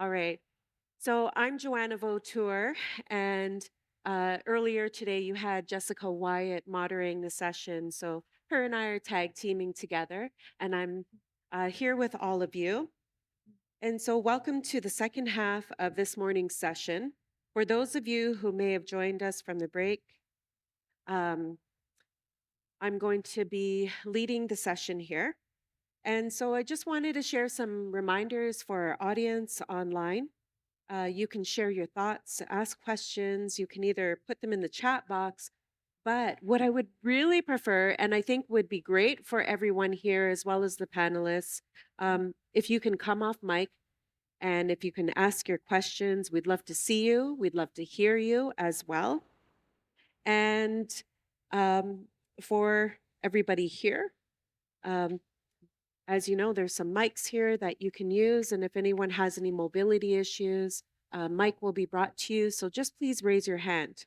All right. So I'm Joanna Vautour, and earlier today you had Jessica Wyatt moderating the session. So her and I are tag teaming together, and I'm here with all of you. And so, welcome to the second half of this morning's session. For those of you who may have joined us from the break, um, I'm going to be leading the session here. And so, I just wanted to share some reminders for our audience online. You can share your thoughts, ask questions. You can either put them in the chat box. But what I would really prefer, and I think would be great for everyone here as well as the panelists, if you can come off mic and if you can ask your questions, we'd love to see you. We'd love to hear you as well. And um, for everybody here, um, as you know, there's some mics here that you can use. And if anyone has any mobility issues, a mic will be brought to you. So just please raise your hand.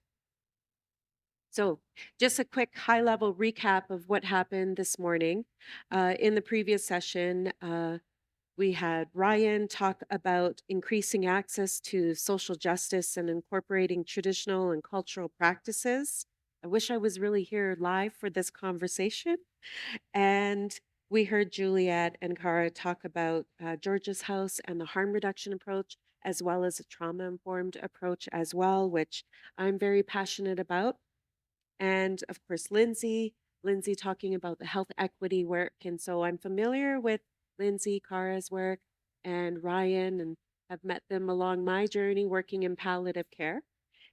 So, just a quick high level recap of what happened this morning. In the previous session, we had Ryan talk about increasing access to social justice and incorporating traditional and cultural practices. I wish I was really here live for this conversation. And we heard Juliet and Cara talk about George's house and the harm reduction approach, as well as a trauma informed approach as well, which I'm very passionate about. And of course, Lindsay talking about the health equity work. And so I'm familiar with Lindsay, Cara's work, and Ryan, and have met them along my journey working in palliative care.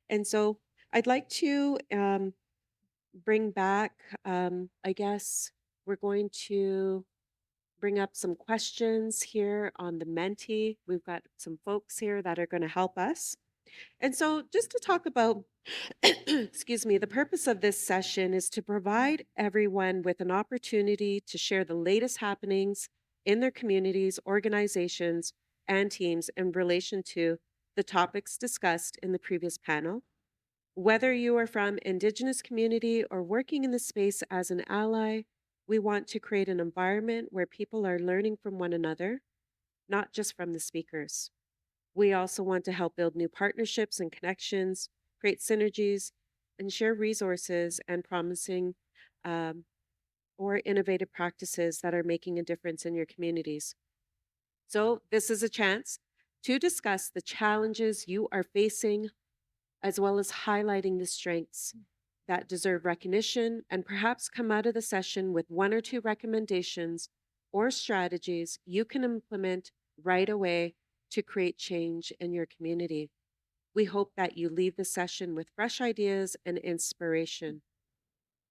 And so I'd like to bring back, I guess we're going to bring up some questions here on the Menti. We've got some folks here that are going to help us. And so, just to talk about, excuse me, the purpose of this session is to provide everyone with an opportunity to share the latest happenings in their communities, organizations, and teams in relation to the topics discussed in the previous panel. Whether you are from Indigenous community or working in the space as an ally, we want to create an environment where people are learning from one another, not just from the speakers. We also want to help build new partnerships and connections, create synergies, and share resources and promising um, or innovative practices that are making a difference in your communities. So, this is a chance to discuss the challenges you are facing, as well as highlighting the strengths that deserve recognition, and perhaps come out of the session with one or two recommendations or strategies you can implement right away to create change in your community. We hope that you leave the session with fresh ideas and inspiration.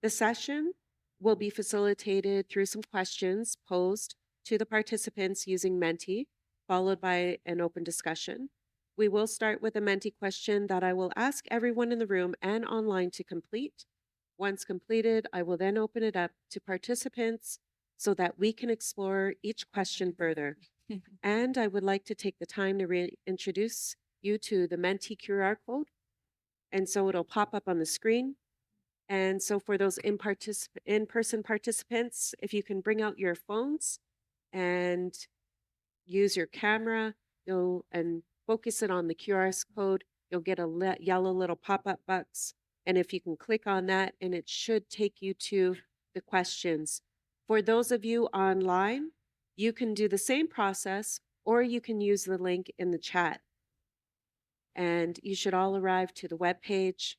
The session will be facilitated through some questions posed to the participants using Menti, followed by an open discussion. We will start with a Menti question that I will ask everyone in the room and online to complete. Once completed, I will then open it up to participants so that we can explore each question further. And I would like to take the time to reintroduce you to the Menti QR code. And so it'll pop up on the screen. And so for those in-person participants, if you can bring out your phones and use your camera, and focus it on the QR code, you'll get a yellow little pop-up box. And if you can click on that, and it should take you to the questions. For those of you online, you can do the same process, or you can use the link in the chat. And you should all arrive to the webpage,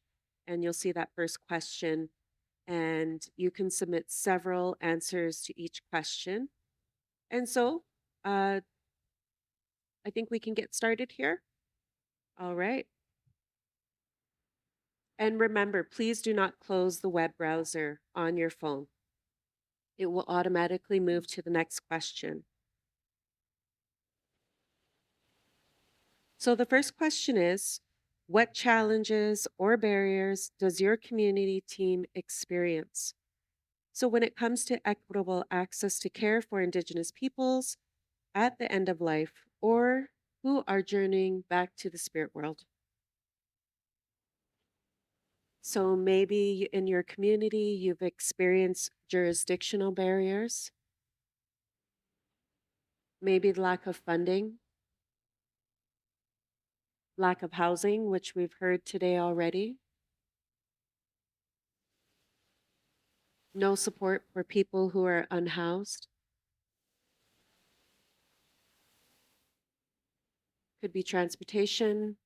and you'll see that first question. And you can submit several answers to each question. And so I think we can get started here. All right. And remember, please do not close the web browser on your phone. It will automatically move to the next question. So the first question is, what challenges or barriers does your community team experience? So when it comes to equitable access to care for Indigenous peoples at the end of life or who are journeying back to the spirit world. So maybe in your community, you've experienced jurisdictional barriers, maybe lack of funding, lack of housing, which we've heard today already, no support for people who are unhoused, could be transportation.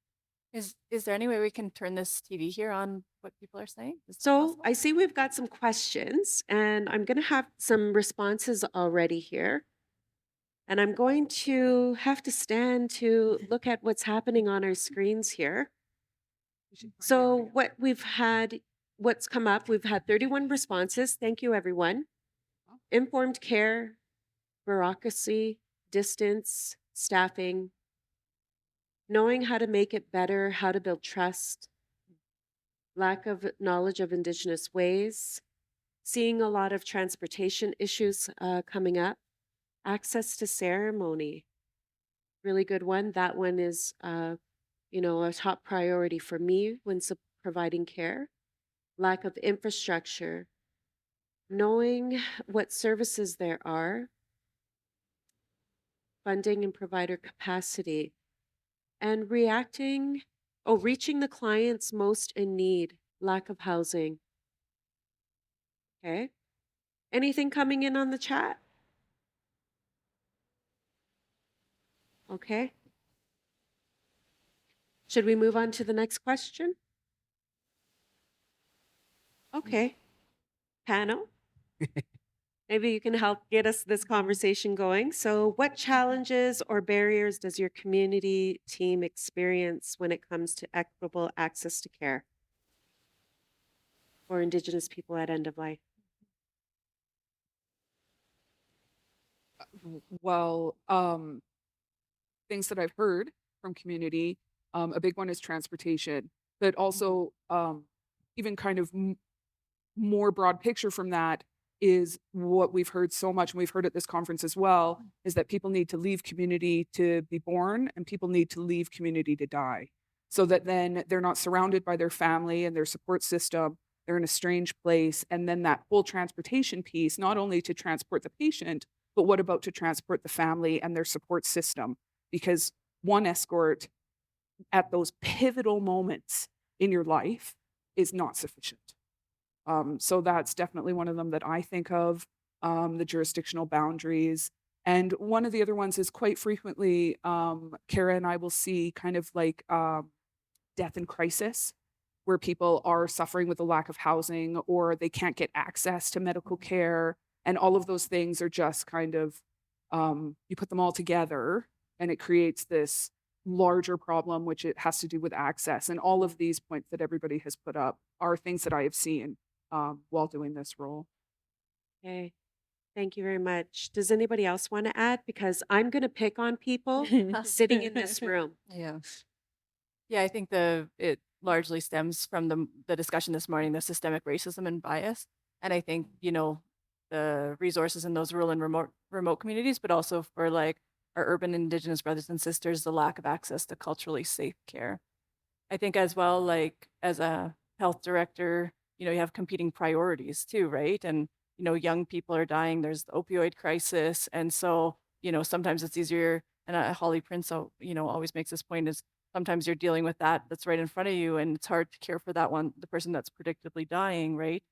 Is there any way we can turn this TV here on what people are saying? Is that So possible? I see we've got some questions, and I'm going to have some responses already here. And I'm going to have to stand to look at what's happening on our screens here. So, what's come up, we've had 31 responses. Thank you, everyone. Informed care, bureaucracy, distance, staffing, knowing how to make it better, how to build trust, lack of knowledge of Indigenous ways, seeing a lot of transportation issues coming up, access to ceremony. Really good one. That one is, a top priority for me when providing care. Lack of infrastructure, knowing what services there are, funding and provider capacity, and reaching the clients most in need, lack of housing. Okay. Anything coming in on the chat? Okay. Should we move on to the next question? Okay. Panel, maybe you can help get us this conversation going. So, what challenges or barriers does your community team experience when it comes to equitable access to care for Indigenous people at end of life? Well, things that I've heard from community, a big one is transportation, but also even kind of more broad picture from that is what we've heard so much, and we've heard at this conference as well, is that people need to leave community to be born and people need to leave community to die. So that then they're not surrounded by their family and their support system. They're in a strange place. And then that whole transportation piece, not only to transport the patient, but what about to transport the family and their support system? Because one escort at those pivotal moments in your life is not sufficient. So that's definitely one of them that I think of, the jurisdictional boundaries. And one of the other ones is quite frequently, Kara and I will see kind of like death and crisis, where people are suffering with a lack of housing or they can't get access to medical care. And all of those things are just kind of, you put them all together and it creates this larger problem, which it has to do with access. And all of these points that everybody has put up are things that I have seen while doing this role. Okay. Thank you very much. Does anybody else want to add? Because I'm going to pick on people sitting in this room. Yeah. Yeah, I think it largely stems from the discussion this morning, the systemic racism and bias. And I think, the resources in those rural and remote communities, but also for like our urban Indigenous brothers and sisters, the lack of access to culturally safe care. I think as well, like as a health director, you have competing priorities too, right? And, young people are dying. There's the opioid crisis. And so, sometimes it's easier. And Holly Prince, always makes this point is sometimes you're dealing with that's right in front of you. And it's hard to care for that one, the person that's predictably dying, right?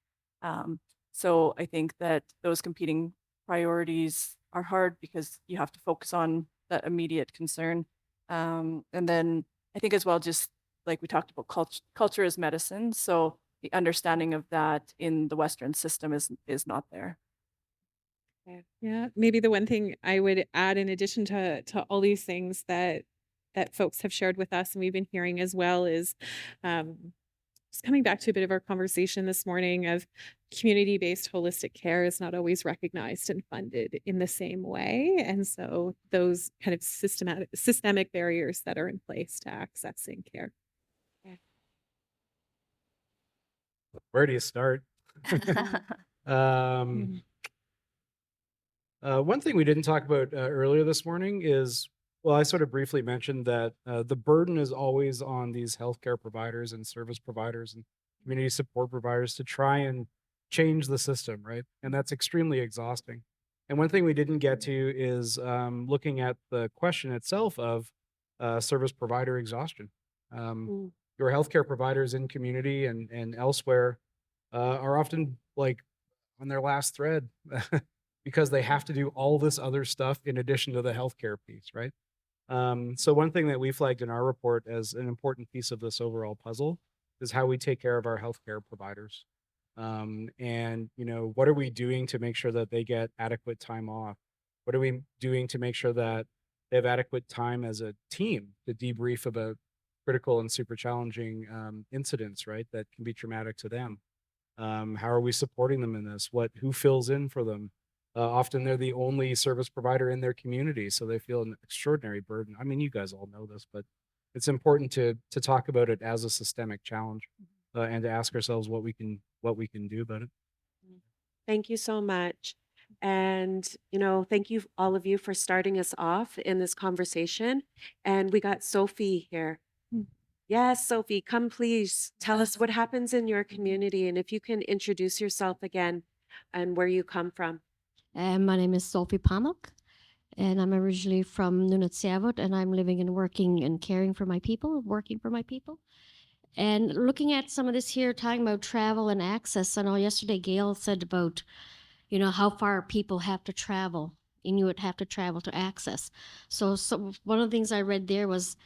Um, so I think that those competing priorities are hard because you have to focus on that immediate concern. And then I think as well, just like we talked about culture is medicine. So the understanding of that in the Western system is not there. Yeah, maybe the one thing I would add in addition to all these things that folks have shared with us and we've been hearing as well is just coming back to a bit of our conversation this morning of community-based holistic care is not always recognized and funded in the same way. And so those kind of systemic barriers that are in place to accessing care. Where do you start? um, One thing we didn't talk about earlier this morning is, well, I sort of briefly mentioned that the burden is always on these healthcare providers and service providers and community support providers to try and change the system, right? And that's extremely exhausting. And one thing we didn't get to is looking at the question itself of service provider exhaustion. Mm. Your healthcare providers in community and elsewhere are often like on their last thread because they have to do all this other stuff in addition to the healthcare piece, right? So one thing that we flagged in our report as an important piece of this overall puzzle is how we take care of our healthcare providers. And what are we doing to make sure that they get adequate time off? What are we doing to make sure that they have adequate time as a team to debrief about critical and super challenging incidents, right? That can be traumatic to them. How are we supporting them in this? Who fills in for them? Often they're the only service provider in their community, so they feel an extraordinary burden. I mean, you guys all know this, but it's important to talk about it as a systemic challenge and to ask ourselves what we can do about it. Thank you so much. And, thank you, all of you, for starting us off in this conversation. And we got Sophie here. Mm. Yes, Sophie, come please tell us what happens in your community and if you can introduce yourself again and where you come from. My name is Sophie Pamuk, and I'm originally from Nunatsiavut, and I'm living and working and caring for my people, working for my people. And looking at some of this here, talking about travel and access, I know yesterday Gail said about, how far people have to travel, Inuit have to travel to access. So one of the things I read there was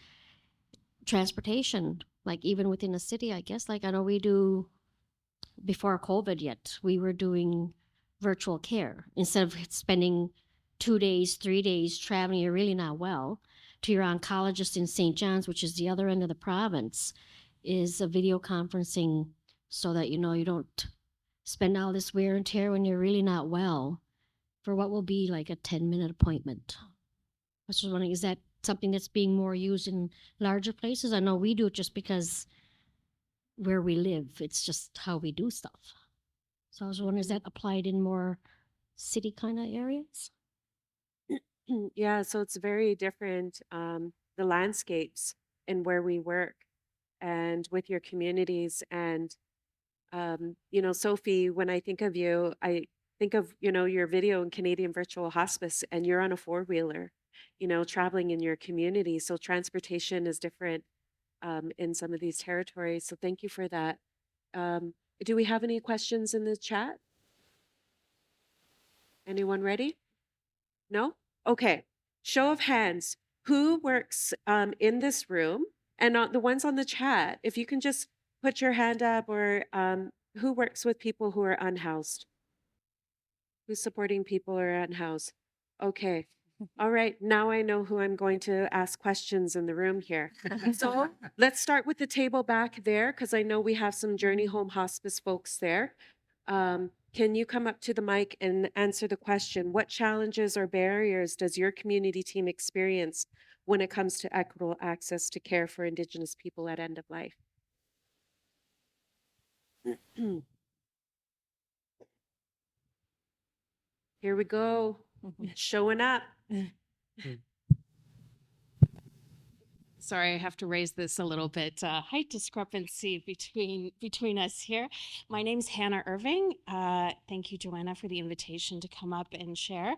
transportation, like even within a city, I guess. Like I know we do before COVID yet, we were doing virtual care instead of spending 2 days, 3 days traveling. You're really not well to your oncologist in St. John's, which is the other end of the province, is a video conferencing so that you don't spend all this wear and tear when you're really not well for what will be like a 10-minute appointment. I was just wondering, is that something that's being more used in larger places? I know we do it just because where we live, it's just how we do stuff. So I was wondering, is that applied in more city kind of areas? Yeah, so it's very different, the landscapes and where we work and with your communities. And, Sophie, when I think of you, I think of, your video in Canadian Virtual Hospice, and you're on a four-wheeler, traveling in your community. So transportation is different in some of these territories. So thank you for that. Um, do we have any questions in the chat? Anyone ready? No? Okay. Show of hands. Who works in this room? And the ones on the chat, if you can just put your hand up, or who works with people who are unhoused? Who's supporting people who are unhoused? Okay. All right. Now I know who I'm going to ask questions in the room here. So let's start with the table back there, because I know we have some Journey Home Hospice folks there. Can you come up to the mic and answer the question? What challenges or barriers does your community team experience when it comes to equitable access to care for Indigenous people at end of life? Here we go. Showing up. Sorry, I have to raise this a little bit. Height discrepancy between us here. My name's Hannah Irving. Thank you, Joanna, for the invitation to come up and share.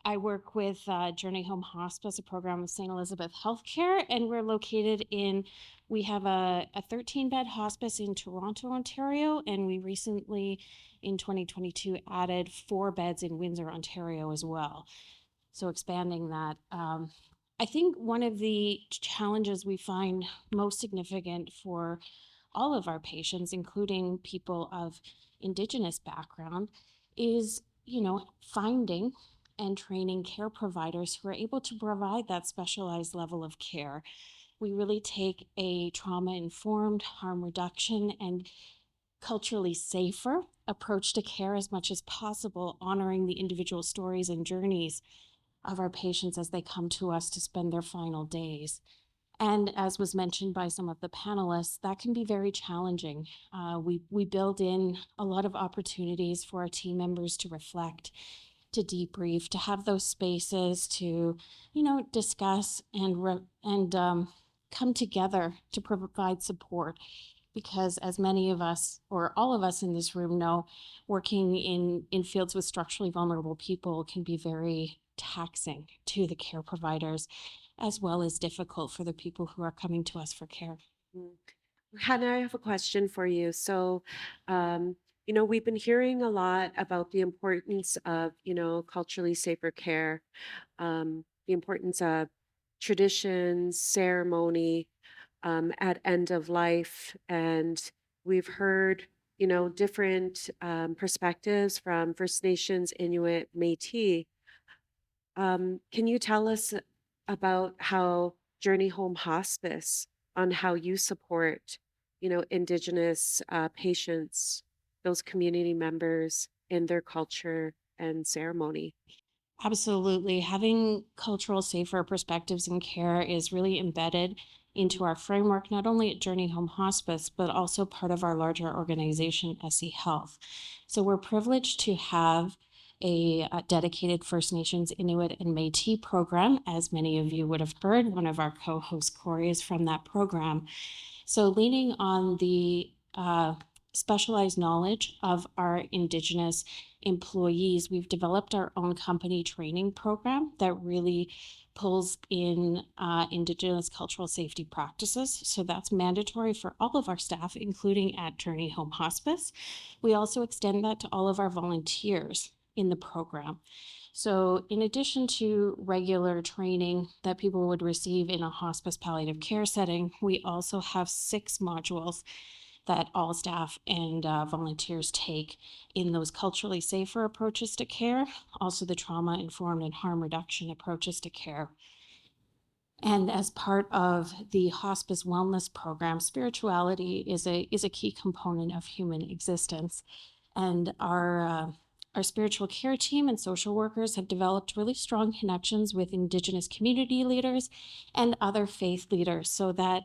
I work with Journey Home Hospice, a program of St. Elizabeth Healthcare, and we have a 13-bed hospice in Toronto, Ontario, and we recently, in 2022, added 4 beds in Windsor, Ontario as well. So expanding that. I think one of the challenges we find most significant for all of our patients, including people of Indigenous background, is, finding and training care providers who are able to provide that specialized level of care. We really take a trauma-informed, harm reduction, and culturally safer approach to care as much as possible, honoring the individual stories and journeys of our patients as they come to us to spend their final days. And as was mentioned by some of the panelists, that can be very challenging. We build in a lot of opportunities for our team members to reflect, to debrief, to have those spaces to, discuss and come together to provide support. Because as many of us, or all of us in this room know, working in fields with structurally vulnerable people can be very taxing to the care providers, as well as difficult for the people who are coming to us for care. Mm. Hannah, I have a question for you. So, um, we've been hearing a lot about the importance of, culturally safer care, the importance of traditions, ceremony, at end of life. And we've heard, different perspectives from First Nations, Inuit, Métis. Can you tell us about how Journey Home Hospice, on how you support, Indigenous patients, those community members in their culture and ceremony? Absolutely. Having cultural safer perspectives in care is really embedded into our framework, not only at Journey Home Hospice, but also part of our larger organization, SE Health. So we're privileged to have a dedicated First Nations, Inuit, and Métis program. As many of you would have heard, one of our co-hosts, Corey, is from that program. So leaning on the specialized knowledge of our Indigenous employees, we've developed our own company training program that really pulls in Indigenous cultural safety practices. So that's mandatory for all of our staff, including at Journey Home Hospice. We also extend that to all of our volunteers in the program. So, in addition to regular training that people would receive in a hospice palliative care setting, we also have 6 modules that all staff and volunteers take in those culturally safer approaches to care, also the trauma informed and harm reduction approaches to care. And as part of the hospice wellness program, spirituality is a key component of human existence. And our spiritual care team and social workers have developed really strong connections with Indigenous community leaders and other faith leaders, so that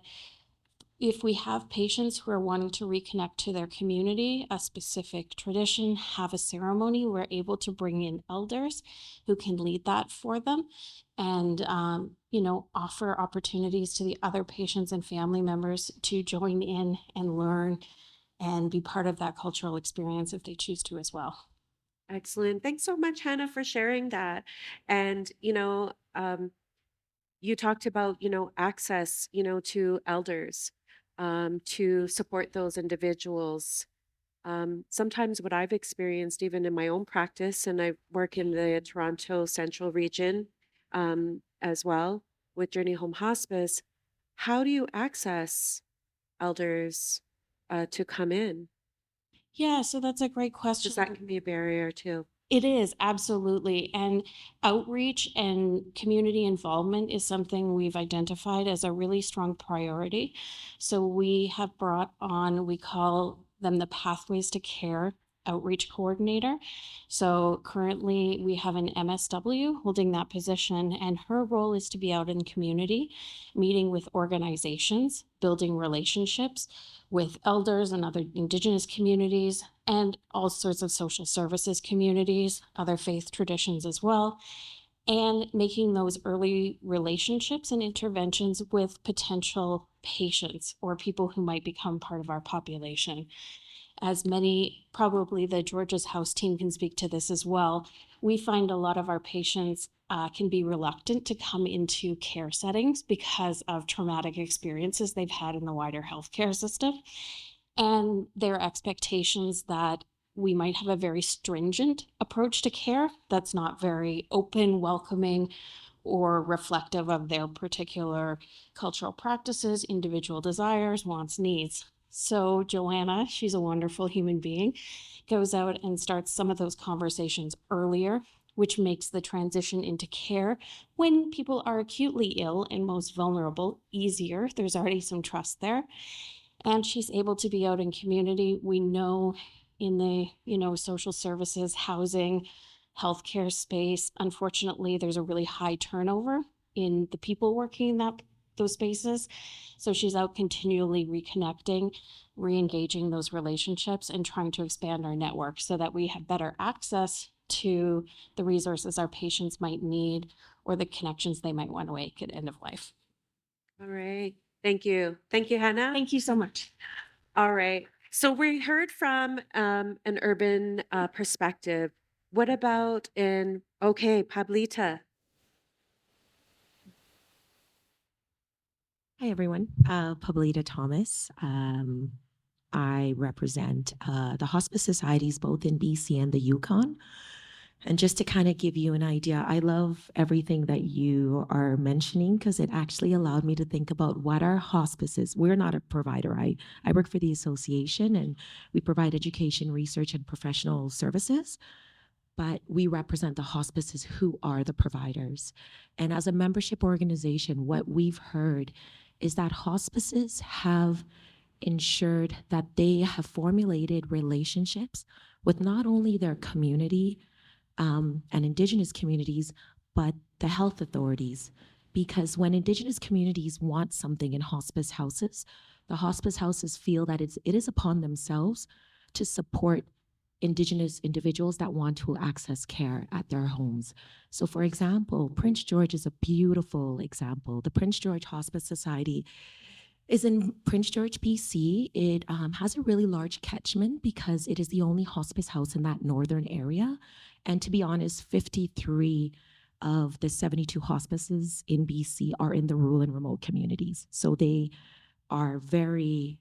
if we have patients who are wanting to reconnect to their community, a specific tradition, have a ceremony, we're able to bring in elders who can lead that for them and, offer opportunities to the other patients and family members to join in and learn and be part of that cultural experience if they choose to as well. Excellent. Thanks so much, Hannah, for sharing that. And, you talked about, access, to elders, to support those individuals. Sometimes what I've experienced, even in my own practice, and I work in the Toronto Central region as well with Journey Home Hospice, how do you access elders to come in? Yeah, so that's a great Because question. that can be a barrier too. It is, absolutely. And outreach and community involvement is something we've identified as a really strong priority. So we have brought on, we call them the Pathways to Care outreach coordinator. So currently we have an MSW holding that position, and her role is to be out in community, meeting with organizations, building relationships with elders and other Indigenous communities, and all sorts of social services communities, other faith traditions as well, and making those early relationships and interventions with potential patients or people who might become part of our population. As many, probably the Georgia's House team can speak to this as well, we find a lot of our patients can be reluctant to come into care settings because of traumatic experiences they've had in the wider healthcare system, and their expectations that we might have a very stringent approach to care that's not very open, welcoming, or reflective of their particular cultural practices, individual desires, wants, needs. So Joanna, she's a wonderful human being, goes out and starts some of those conversations earlier, which makes the transition into care when people are acutely ill and most vulnerable easier. There's already some trust there. And she's able to be out in community. We know in the, social services, housing, healthcare space, unfortunately, there's a really high turnover in the people working in those spaces. So she's out continually reconnecting, re-engaging those relationships, and trying to expand our network so that we have better access to the resources our patients might need or the connections they might want to make at end of life. All right. Thank you. Thank you, Hannah. Thank you so much. All right. So we heard from an urban perspective. What about okay, Pablita? Hi, everyone. Pablita Thomas. I represent the hospice societies both in BC and the Yukon. And just to kind of give you an idea, I love everything that you are mentioning because it actually allowed me to think about what are hospices. We're not a provider. I work for the association and we provide education, research, and professional services. But we represent the hospices who are the providers. And as a membership organization, what we've heard is that hospices have ensured that they have formulated relationships with not only their community and Indigenous communities, but the health authorities. Because when Indigenous communities want something in hospice houses, the hospice houses feel that it is upon themselves to support Indigenous individuals that want to access care at their homes. So, for example, Prince George is a beautiful example. The Prince George Hospice Society is in Prince George, BC. It has a really large catchment because it is the only hospice house in that northern area. And to be honest, 53 of the 72 hospices in BC are in the rural and remote communities. So they are very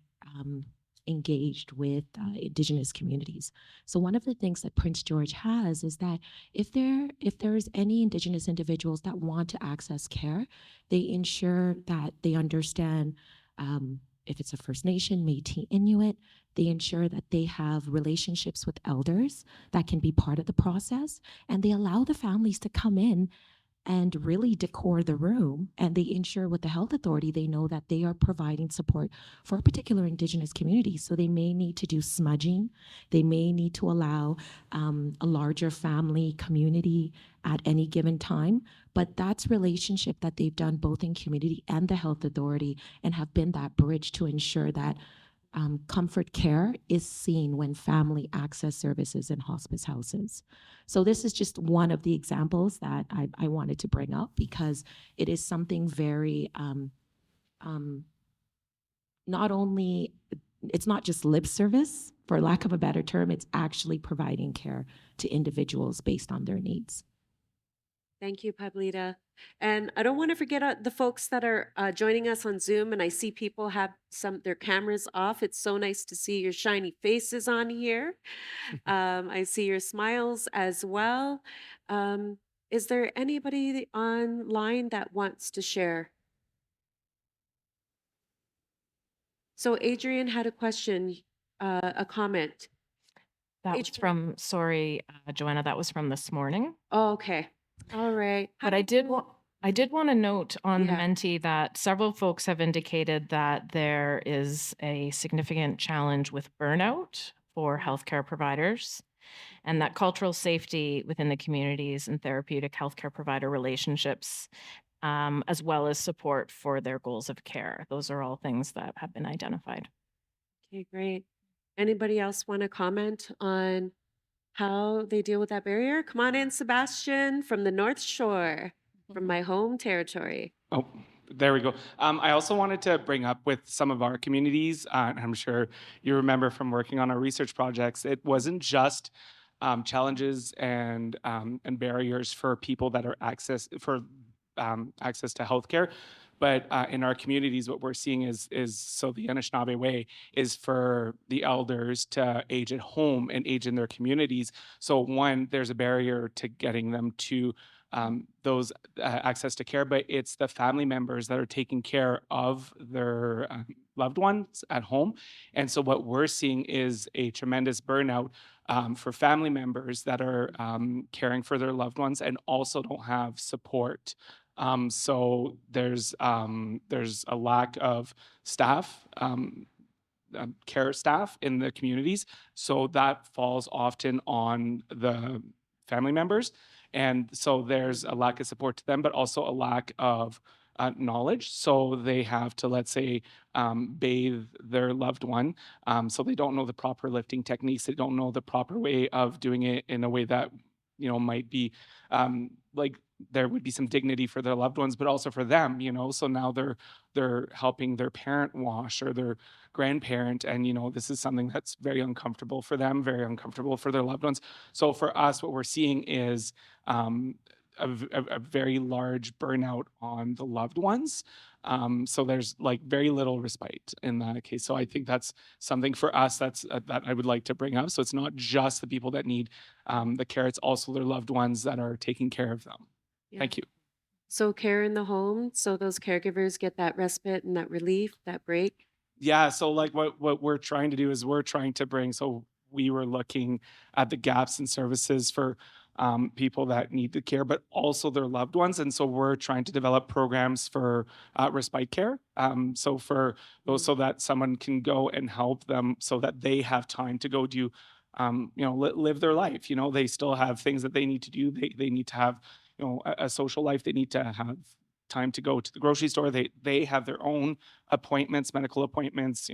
engaged with Indigenous communities. So one of the things that Prince George has is that if there's any Indigenous individuals that want to access care, they ensure that they understand if it's a First Nation, Métis, Inuit, they ensure that they have relationships with elders that can be part of the process, and they allow the families to come in and really decor the room, and they ensure with the health authority they know that they are providing support for a particular Indigenous community. So they may need to do smudging, they may need to allow a larger family community at any given time, but that's relationship that they've done both in community and the health authority, and have been that bridge to ensure that comfort care is seen when family access services in hospice houses. So this is just one of the examples that I wanted to bring up because it is something very, not only, it's not just lip service, for lack of a better term, it's actually providing care to individuals based on their needs. Thank you, Pablita. And I don't want to forget the folks that are joining us on Zoom. And I see people have their cameras off. It's so nice to see your shiny faces on here. I see your smiles as well. Is there anybody online that wants to share? So Adrian had a question, a comment. That was from, sorry, Joanna, that was from this morning. Oh, okay. All right. But I did want to note on the Yeah. Menti that several folks have indicated that there is a significant challenge with burnout for healthcare providers, and that cultural safety within the communities and therapeutic healthcare provider relationships, as well as support for their goals of care. Those are all things that have been identified. Okay, great. Anybody else want to comment on how they deal with that barrier? Come on in, Sebastian, from the North Shore, from my home territory. Oh, there we go. I also wanted to bring up with some of our communities, and I'm sure you remember from working on our research projects, it wasn't just challenges and barriers for people that are access to healthcare, but in our communities, what we're seeing is so the Anishinaabe way is for the elders to age at home and age in their communities. So one, there's a barrier to getting them to those access to care, but it's the family members that are taking care of their loved ones at home. And so what we're seeing is a tremendous burnout for family members that are caring for their loved ones and also don't have support. So there's a lack of staff, care staff in the communities. So that falls often on the family members. And so there's a lack of support to them, but also a lack of knowledge. So they have to, let's say, bathe their loved one. So they don't know the proper lifting techniques. They don't know the proper way of doing it in a way that, might be like there would be some dignity for their loved ones, but also for them, so now they're helping their parent wash or their grandparent, and this is something that's very uncomfortable for them, very uncomfortable for their loved ones. So for us, what we're seeing is a very large burnout on the loved ones. So there's like very little respite in that case. So I think that's something for us that I would like to bring up. So it's not just the people that need the care; it's also their loved ones that are taking care of them. Yeah. Thank you. So care in the home, so those caregivers get that respite and that relief, that break. Yeah, so like what we're trying to do is we're trying to bring so we were looking at the gaps in services for people that need the care, but also their loved ones. And so we're trying to develop programs for respite care. So for those, so that someone can go and help them so that they have time to go do, live their life. You know, they still have things that they need to do. They need to have, a social life. They need to have time to go to the grocery store. They have their own appointments, medical appointments,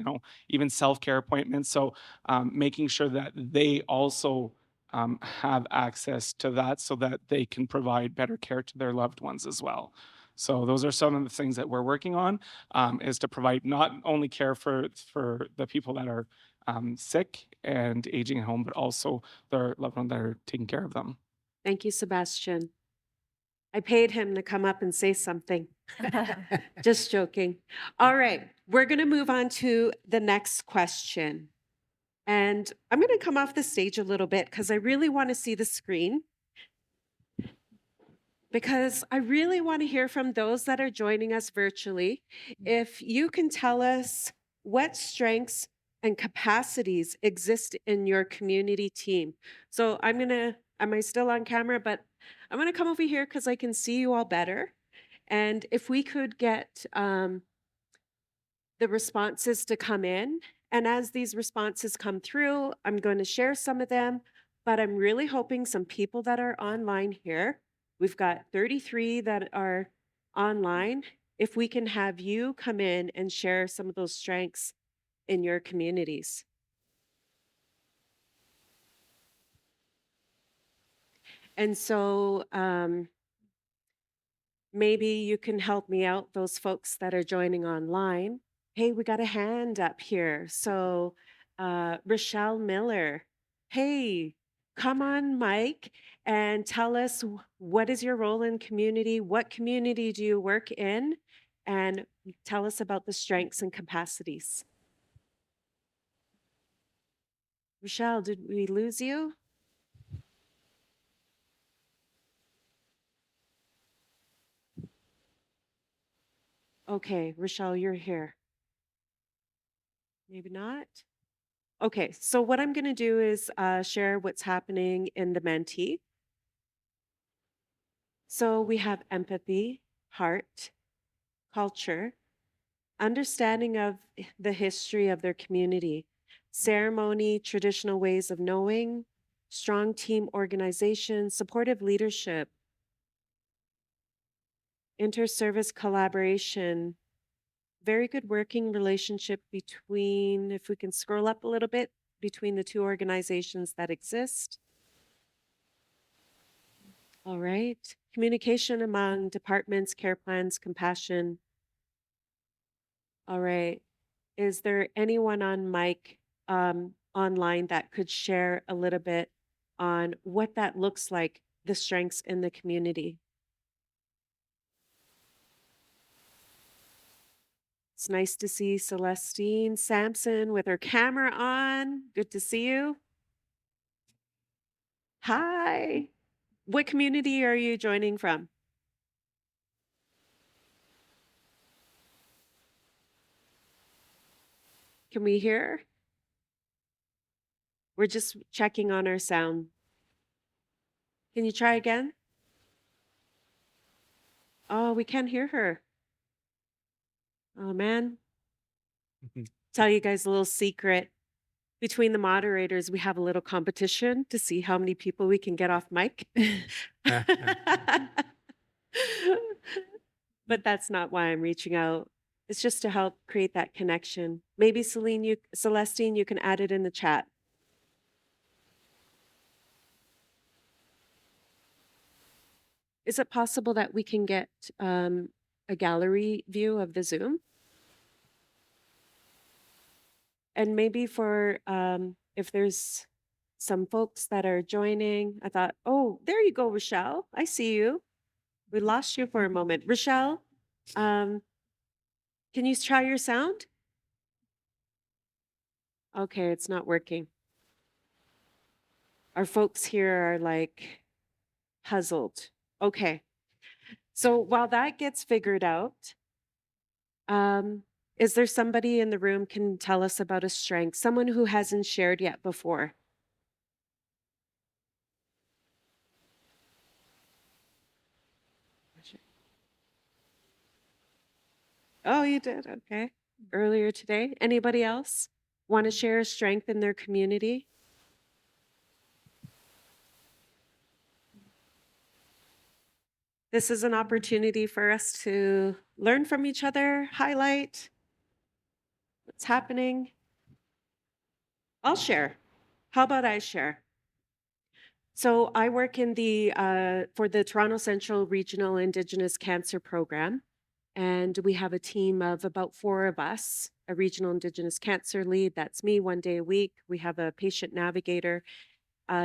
even self-care appointments. So making sure that they also have access to that so that they can provide better care to their loved ones as well. So those are some of the things that we're working on, is to provide not only care for the people that are sick and aging at home, but also their loved ones that are taking care of them. Thank you, Sebastian. I paid him to come up and say something. Just joking. All right, we're going to move on to the next question. And I'm going to come off the stage a little bit because I really want to see the screen. Because I really want to hear from those that are joining us virtually. If you can tell us what strengths and capacities exist in your community team. So am I still on camera? But I'm going to come over here because I can see you all better. And if we could get the responses to come in, and as these responses come through, I'm going to share some of them, but I'm really hoping some people that are online here, we've got 33 that are online, if we can have you come in and share some of those strengths in your communities. And so maybe you can help me out, those folks that are joining online. Hey, we got a hand up here. So Rochelle Miller, hey, come on, Mike, and tell us what is your role in community? What community do you work in? And tell us about the strengths and capacities. Rochelle, did we lose you? Okay, Rochelle, you're here. Maybe not. Okay, so what I'm going to do is share what's happening in the mentee. So we have empathy, heart, culture, understanding of the history of their community, ceremony, traditional ways of knowing, strong team organization, supportive leadership, inter-service collaboration, very good working relationship between, if we can scroll up a little bit, between the two organizations that exist. All right. Communication among departments, care plans, compassion. All right. Is there anyone on mic online that could share a little bit on what that looks like, the strengths in the community? It's nice to see Celestine Sampson with her camera on. Good to see you. Hi. What community are you joining from? Can we hear? We're just checking on our sound. Can you try again? Oh, we can't hear her. Oh, man. Tell you guys a little secret. Between the moderators, we have a little competition to see how many people we can get off mic. But that's not why I'm reaching out. It's just to help create that connection. Maybe Celestine, you can add it in the chat. Is it possible that we can get a gallery view of the Zoom? And maybe for if there's some folks that are joining, I thought, oh, there you go, Rochelle. I see you. We lost you for a moment. Rochelle, can you try your sound? Okay, it's not working. Our folks here are like puzzled. Okay. So while that gets figured out, is there somebody in the room can tell us about a strength, someone who hasn't shared yet before? Oh, you did. Okay. Earlier today. Anybody else want to share a strength in their community? This is an opportunity for us to learn from each other, highlight what's happening. I'll share. How about I share? So I work in the for the Toronto Central Regional Indigenous Cancer Program, and we have a team of about 4 of us, a regional Indigenous cancer lead, that's me 1 day a week. We have a patient navigator.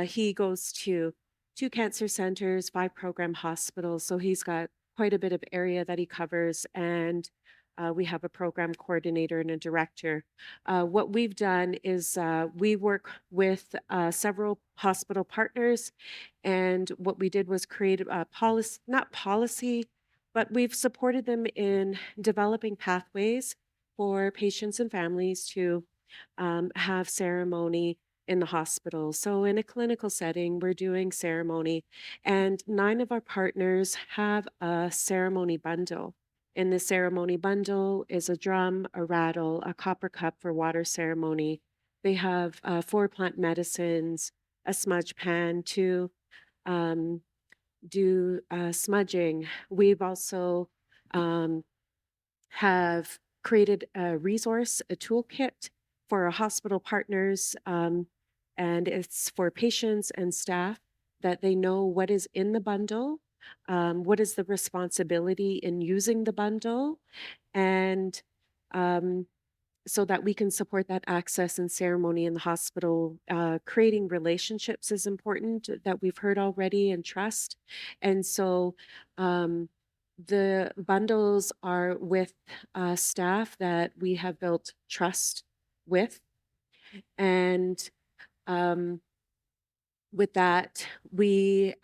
He goes to 2 cancer centers, 5 program hospitals, so he's got quite a bit of area that he covers, and we have a program coordinator and a director. What we've done is we work with several hospital partners, and what we did was create a policy, not policy, but we've supported them in developing pathways for patients and families to have ceremony in the hospital. So in a clinical setting, we're doing ceremony, and 9 of our partners have a ceremony bundle. In the ceremony bundle is a drum, a rattle, a copper cup for water ceremony. They have 4 plant medicines, a smudge pan to um, do smudging. We've also have created a resource, a toolkit for our hospital partners, and it's for patients and staff that they know what is in the bundle, what is the responsibility in using the bundle, and um, so that we can support that access and ceremony in the hospital. Creating relationships is important that we've heard already, and trust. And so the bundles are with staff that we have built trust with. And um, with that, with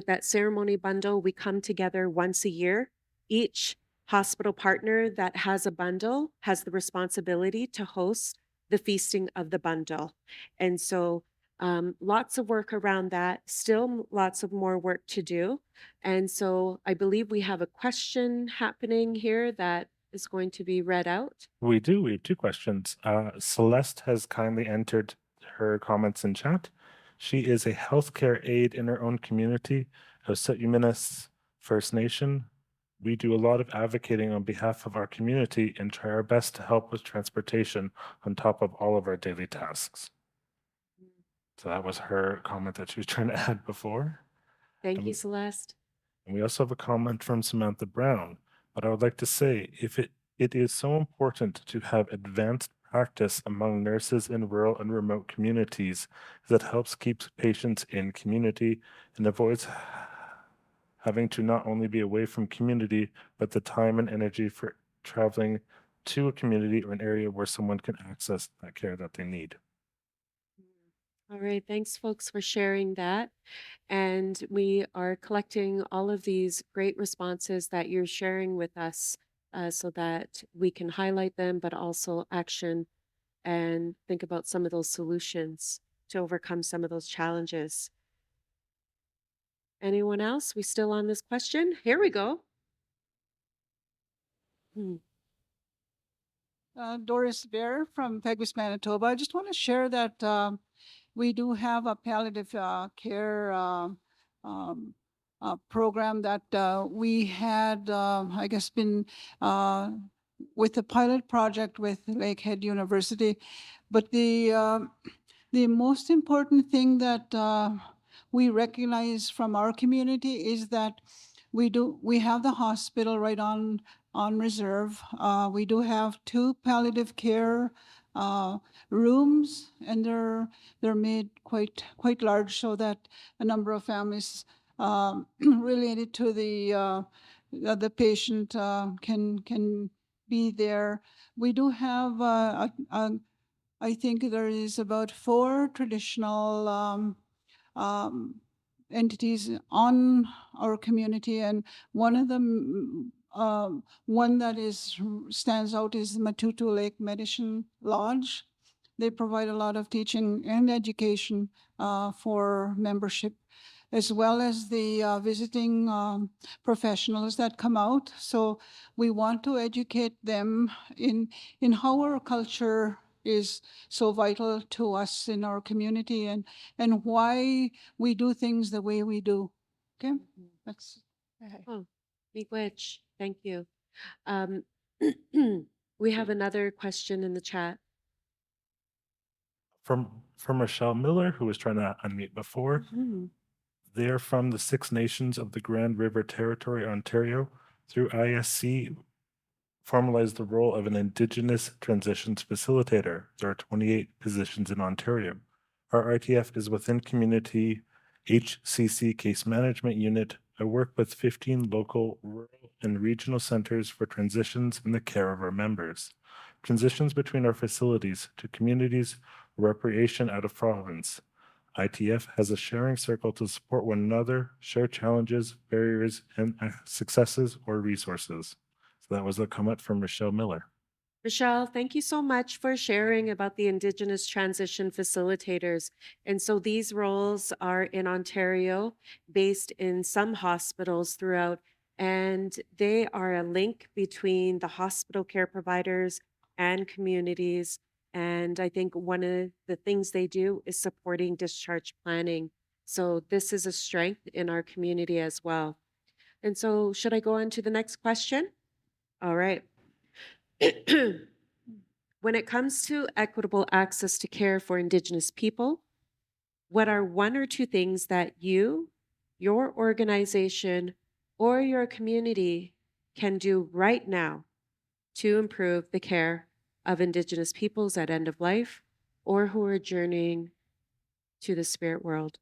that ceremony bundle, we come together once a year. Each hospital partner that has a bundle has the responsibility to host the feasting of the bundle. And so lots of work around that, still lots of more work to do. And so I believe we have a question happening here that is going to be read out. We do. We have 2 questions. Celeste has kindly entered her comments in chat. She is a healthcare aide in her own community of Setuyuminas First Nation. We do a lot of advocating on behalf of our community and try our best to help with transportation on top of all of our daily tasks. So that was her comment that she was trying to add before. Thank And you, we- Celeste. And we also have a comment from Samantha Brown. But I would like to say, it is so important to have advanced practice among nurses in rural and remote communities that helps keep patients in community and avoids having to not only be away from community, but the time and energy for traveling to a community or an area where someone can access that care that they need. All right, thanks folks for sharing that. And we are collecting all of these great responses that you're sharing with us so that we can highlight them, but also action and think about some of those solutions to overcome some of those challenges. Anyone else? We still on this question? Here we go. Doris Bear from Peguis, Manitoba. I just want to share that we do have a palliative care program that we had, I guess, been with a pilot project with Lakehead University. But the most important thing that we recognize from our community is that we have the hospital right on reserve. We do have 2 palliative care rooms, and they're made quite large so that a number of families related to the patient can be there. We do have, I think there is about 4 traditional entities on our community, and one of them, one that stands out is Matutu Lake Medicine Lodge. They provide a lot of teaching and education for membership, as well as the visiting professionals that come out. So we want to educate them in how our culture is so vital to us in our community, and why we do things the way we do. Okay, that's Oh, miigwech. Thank you. Um, we have another question in the chat. From Rochelle Miller, who was trying to unmute before. Mhm. They are from the Six Nations of the Grand River Territory, Ontario. Through ISC, formalized the role of an Indigenous Transitions Facilitator. There are 28 positions in Ontario. Our RTF is within Community HCC Case Management Unit. I work with 15 local, rural, and regional centers for transitions in the care of our members. Transitions between our facilities to communities, repatriation out of province. ITF has a sharing circle to support one another, share challenges, barriers, and successes or resources. So that was a comment from Rochelle Miller. Michelle, thank you so much for sharing about the Indigenous Transition Facilitators. And so these roles are in Ontario, based in some hospitals throughout, and they are a link between the hospital care providers and communities. And I think one of the things they do is supporting discharge planning. So this is a strength in our community as well. And so should I go on to the next question? All right. When it comes to equitable access to care for Indigenous people, what are 1 or 2 things that you, your organization, or your community can do right now to improve the care of Indigenous peoples at end of life or who are journeying to the spirit world?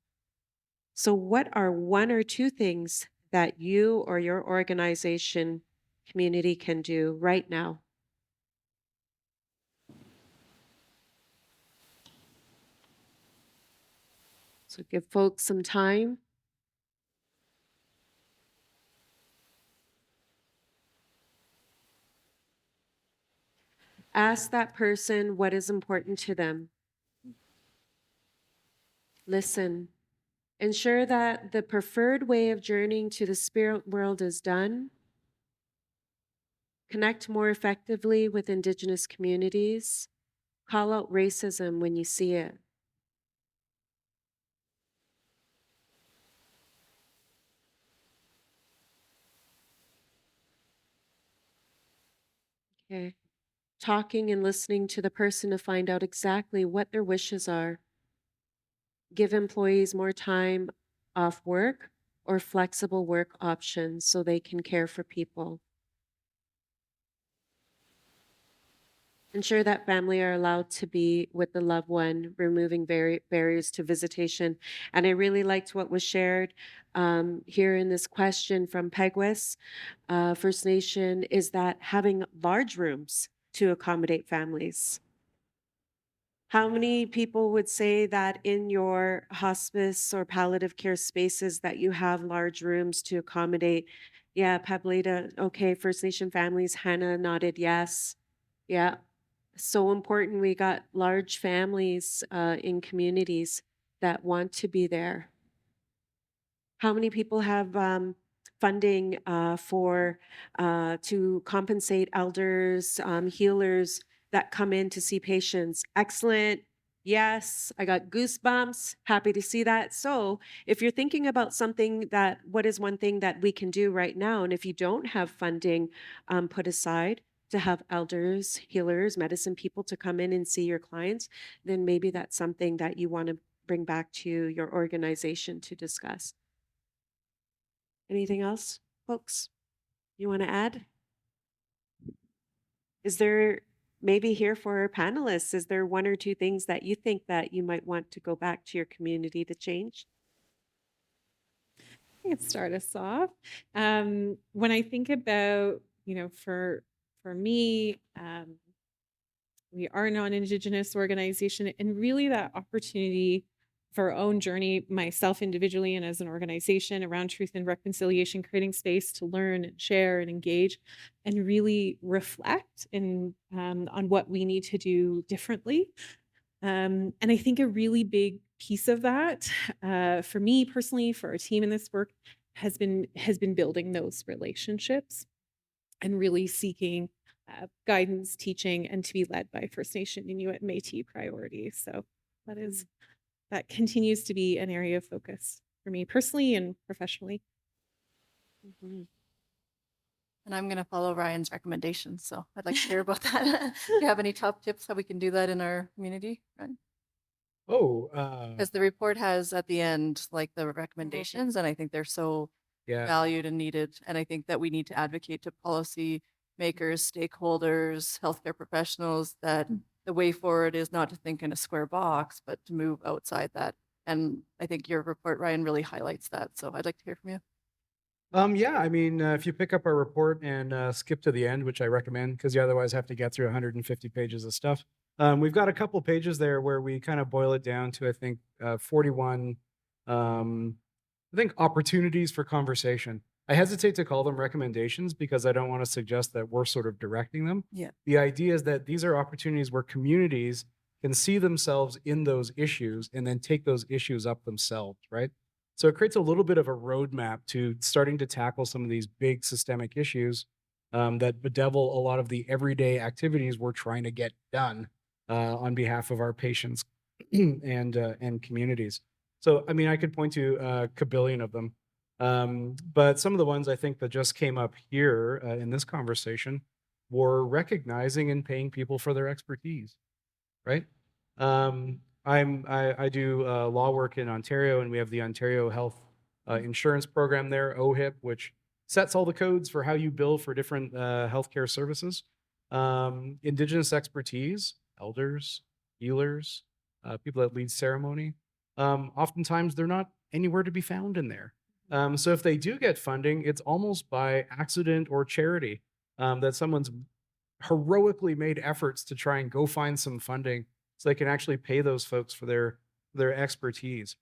So, what are 1 or 2 things that you or your organization community can do right now? So, give folks some time. Ask that person what is important to them. Listen. Ensure that the preferred way of journeying to the spirit world is done. Connect more effectively with Indigenous communities. Call out racism when you see it. Okay. Talking and listening to the person to find out exactly what their wishes are. Give employees more time off work or flexible work options so they can care for people. Ensure that family are allowed to be with the loved one, removing barriers to visitation. And I really liked what was shared here in this question from Pegwis First Nation, is that having large rooms to accommodate families. How many people would say that in your hospice or palliative care spaces that you have large rooms to accommodate? Yeah, Pablita, okay, First Nation families, Hannah nodded yes. Yeah, so important. We got large families in communities that want to be there. How many people have funding for to compensate elders, healers that come in to see patients? Excellent. Yes, I got goosebumps. Happy to see that. So, if you're thinking about something that, what is one thing that we can do right now? And if you don't have funding put aside to have elders, healers, medicine people to come in and see your clients, then maybe that's something that you want to bring back to your organization to discuss. Anything else, folks, you want to add? Is there, maybe here for our panelists, is there 1 or 2 things that you think that you might want to go back to your community to change? I can start us off. When I think about, for me, we are a non-Indigenous organization, and really that opportunity for our own journey, myself individually and as an organization around truth and reconciliation, creating space to learn and share and engage and really reflect on what we need to do differently. And I think a really big piece of that, for me personally, for our team in this work, has been building those relationships and really seeking guidance, teaching, and to be led by First Nation, Inuit, Métis priorities. So that continues to be an area of focus for me personally and professionally. Mhm. And I'm going to follow Ryan's recommendations. So I'd like to hear about that. Do you have any top tips how we can do that in our community? Ryan? Oh, Because the report has at the end like the recommendations, and I think they're so yeah. valued and needed. And I think that we need to advocate to policy makers, stakeholders, healthcare professionals that the way forward is not to think in a square box, but to move outside that. And I think your report, Ryan, really highlights that. So I'd like to hear from you. Yeah, I mean, if you pick up our report and skip to the end, which I recommend because you otherwise have to get through 150 pages of stuff, we've got a couple pages there where we kind of boil it down to, I think, 41, I think, opportunities for conversation. I hesitate to call them recommendations because I don't want to suggest that we're sort of directing them. Yeah. The idea is that these are opportunities where communities can see themselves in those issues and then take those issues up themselves, right? So it creates a little bit of a roadmap to starting to tackle some of these big systemic issues that bedevil a lot of the everyday activities we're trying to get done on behalf of our patients and communities. So, I mean, I could point to a kabillion of them, but some of the ones I think that just came up here in this conversation were recognizing and paying people for their expertise, right? I do law work in Ontario, and we have the Ontario Health Insurance Program there, OHIP, which sets all the codes for how you bill for different healthcare services. Indigenous expertise, elders, healers, people that lead ceremony. Oftentimes, they're not anywhere to be found in there. So if they do get funding, it's almost by accident or charity that someone's heroically made efforts to try and go find some funding so they can actually pay those folks for their expertise.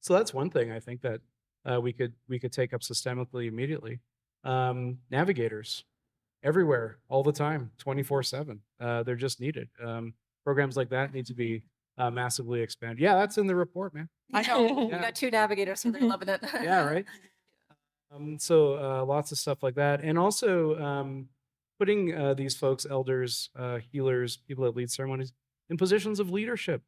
So that's one thing I think that we could take up systemically immediately. Navigators everywhere, all the time, 24/7. They're just needed. Programs like that need to be massively expanded. Yeah, that's in the report, man. I know. We Yeah. got 2 navigators, so they're loving it. Yeah, right. So lots of stuff like that, and also putting these folks, elders, healers, people that lead ceremonies, in positions of leadership.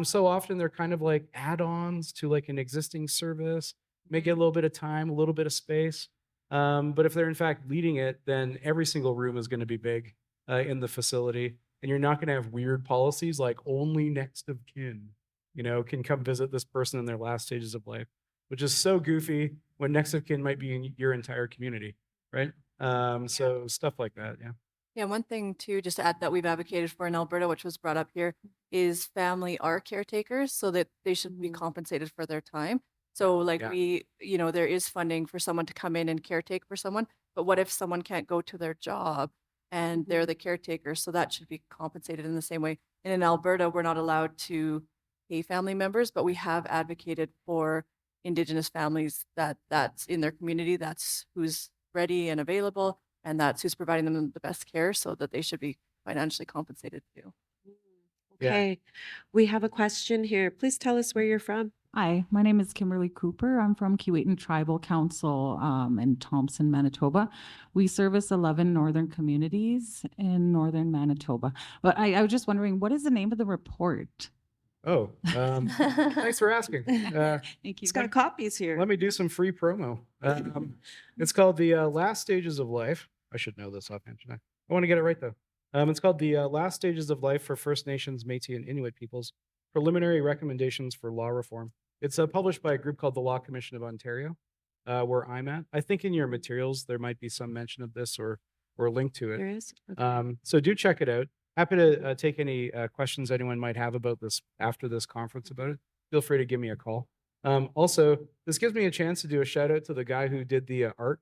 So often they're kind of like add-ons to like an existing service, may get a little bit of time, a little bit of space. But if they're in fact leading it, then every single room is going to be big in the facility, and you're not going to have weird policies like only next of kin, can come visit this person in their last stages of life, which is so goofy when next of kin might be in your entire community, right? So stuff like that, yeah. Yeah, one thing too, just to add that we've advocated for in Alberta, which was brought up here, is family are caretakers so that they should be compensated for their time. So like Yeah. there is funding for someone to come in and caretake for someone, but what if someone can't go to their job and they're the caretaker? So that should be compensated in the same way. And in Alberta, we're not allowed to pay family members, but we have advocated for Indigenous families that's in their community, that's who's ready and available, and that's who's providing them the best care, so that they should be financially compensated too. Yeah. Okay, we have a question here. Please tell us where you're from. Hi, my name is Kimberly Cooper. I'm from Keewatin Tribal Council in Thompson, Manitoba. We service 11 northern communities in northern Manitoba. But I was just wondering, what is the name of the report? Oh, thanks for asking. Thank you. It's got copies here. Let me do some free promo. It's called the Last Stages of Life. I should know this offhand, shouldn't I? I want to get it right though. It's called the Last Stages of Life for First Nations, Métis, and Inuit Peoples: Preliminary Recommendations for Law Reform. It's published by a group called the Law Commission of Ontario, where I'm at. I think in your materials there might be some mention of this or a link to it. There is? Okay. So do check it out. Happy to take any questions anyone might have about this after this conference about it. Feel free to give me a call. Also, this gives me a chance to do a shout out to the guy who did the art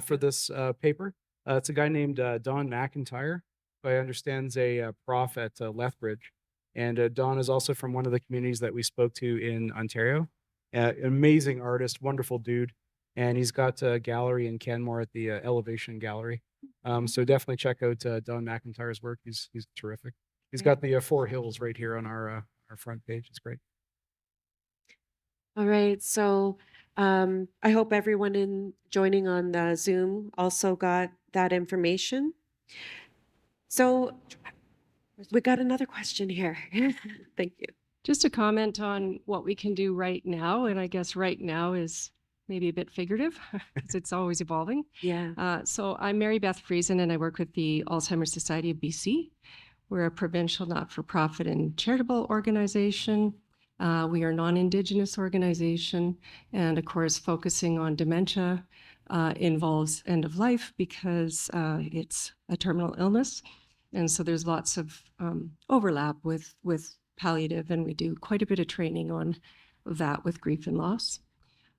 for this paper. It's a guy named Don McIntyre, who I understand is a prof at Lethbridge. And Don is also from one of the communities that we spoke to in Ontario. Amazing artist, wonderful dude. And he's got a gallery in Canmore at the Elevation Gallery. So definitely check out Don McIntyre's work. He's terrific. He's got the four hills right here on our front page. It's great. All right, so I hope everyone in joining on the Zoom also got that information. So we got another question here. Thank you. Just a comment on what we can do right now, and I guess right now is maybe a bit figurative because it's always evolving. Yeah. So I'm Mary Beth Friesen, and I work with the Alzheimer's Society of BC. We're a provincial not-for-profit and charitable organization. We are a non-Indigenous organization, and of course, focusing on dementia involves end of life because it's a terminal illness. And so there's lots of overlap with palliative, and we do quite a bit of training on that with grief and loss.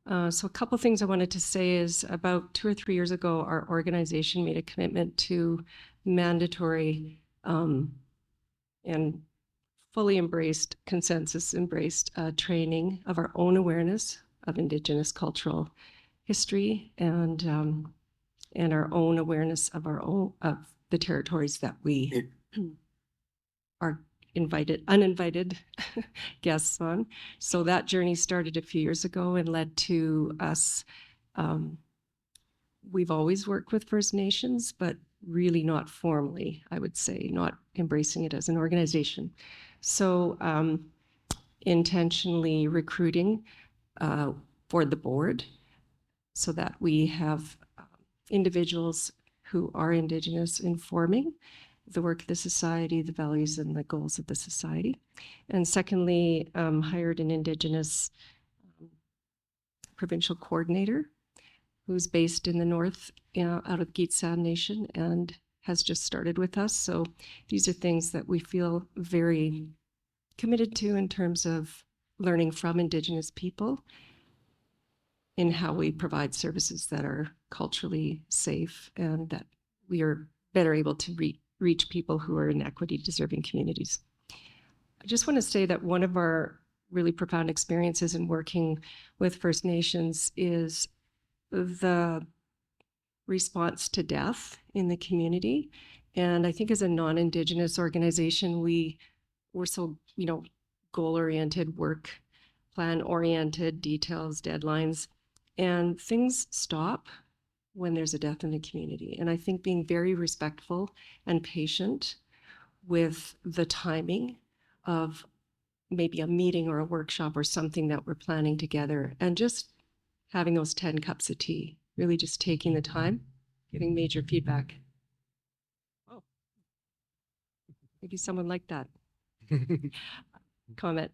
So a couple things I wanted to say is about 2 or 3 years ago, our organization made a commitment to mandatory and fully embraced, consensus-embraced training of our own awareness of Indigenous cultural history and our own awareness of the territories that we are uninvited guests on. So that journey started a few years ago and led to us. We've always worked with First Nations, but really not formally, I would say, not embracing it as an organization. So intentionally recruiting for the board so that we have individuals who are Indigenous informing the work of the society, the values and the goals of the society. And secondly, hired an Indigenous provincial coordinator who's based in the north out of Gitxsan Nation and has just started with us. So these are things that we feel very committed to in terms of learning from Indigenous people in how we provide services that are culturally safe and that we are better able to reach people who are in equity deserving communities. I just want to say that one of our really profound experiences in working with First Nations is the response to death in the community. And I think as a non-Indigenous organization, we're so, goal-oriented, work plan-oriented, details, deadlines, and things stop when there's a death in the community. And I think being very respectful and patient with the timing of maybe a meeting or a workshop or something that we're planning together and just having those 10 cups of tea, really just taking the time, giving major feedback. Oh, maybe someone liked that comment.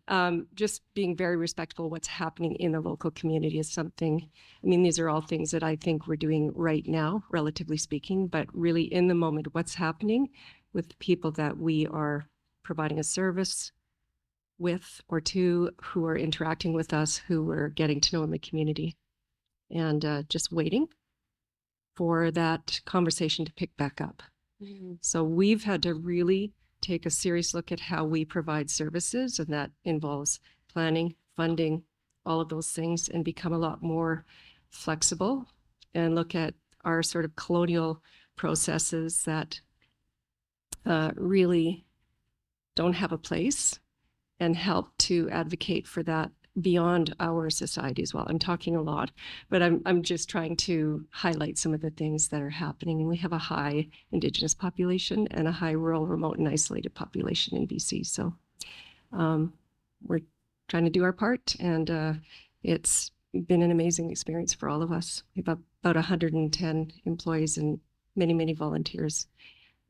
Just being very respectful of what's happening in the local community is something, these are all things that I think we're doing right now, relatively speaking, but really in the moment, what's happening with the people that we are providing a service with or to, who are interacting with us, who we're getting to know in the community, and just waiting for that conversation to pick back up. Mm-hmm. So we've had to really take a serious look at how we provide services, and that involves planning, funding, all of those things, and become a lot more flexible and look at our sort of colonial processes that really don't have a place and help to advocate for that beyond our society as well. I'm talking a lot, but I'm just trying to highlight some of the things that are happening. And we have a high Indigenous population and a high rural, remote, and isolated population in BC. So we're trying to do our part, and it's been an amazing experience for all of us. We have about 110 employees and many, many volunteers,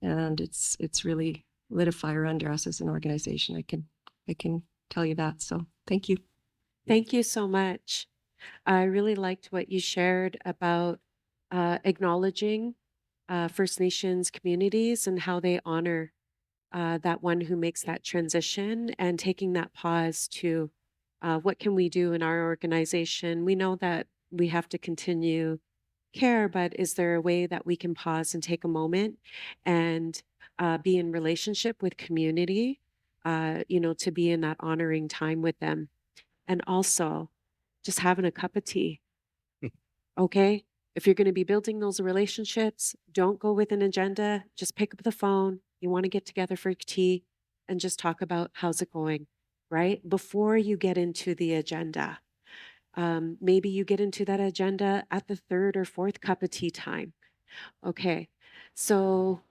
and it's really lit a fire under us as an organization. I can tell you that. So thank you. Thank you so much. I really liked what you shared about acknowledging First Nations communities and how they honor that one who makes that transition, and taking that pause to What can we do in our organization? We know that we have to continue care, but is there a way that we can pause and take a moment and be in relationship with community, to be in that honoring time with them? And also just having a cup of tea, okay? If you're going to be building those relationships, don't go with an agenda. Just pick up the phone. You want to get together for tea and just talk about how's it going, right? Before you get into the agenda. Maybe you get into that agenda at the third or fourth cup of tea time. Okay. So,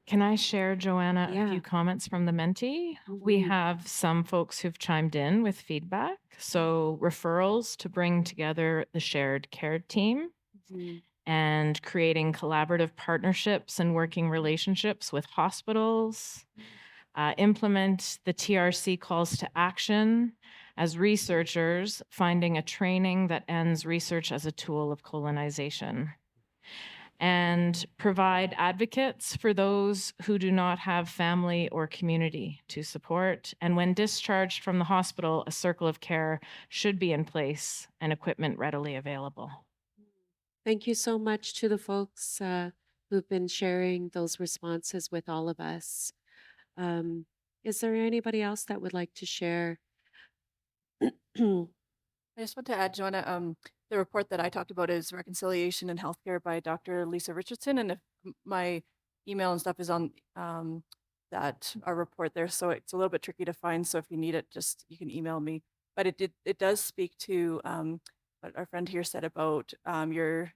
Can I share, Joanna, a yeah. few comments from the Menti? We Mhm. have some folks who've chimed in with feedback. So, referrals to bring together the shared care team Mhm. and creating collaborative partnerships and working relationships with hospitals, implement the TRC calls to action as researchers, finding a training that ends research as a tool of colonization, and provide advocates for those who do not have family or community to support. And when discharged from the hospital, a circle of care should be in place and equipment readily available. Thank you so much to the folks who've been sharing those responses with all of us. Um, is there anybody else that would like to share? I just want to add, Joanna, the report that I talked about is Reconciliation in Healthcare by Dr. Lisa Richardson. And if my email and stuff is on that our report there, so it's a little bit tricky to find. So if you need it, just you can email me. But it does speak to what our friend here said about your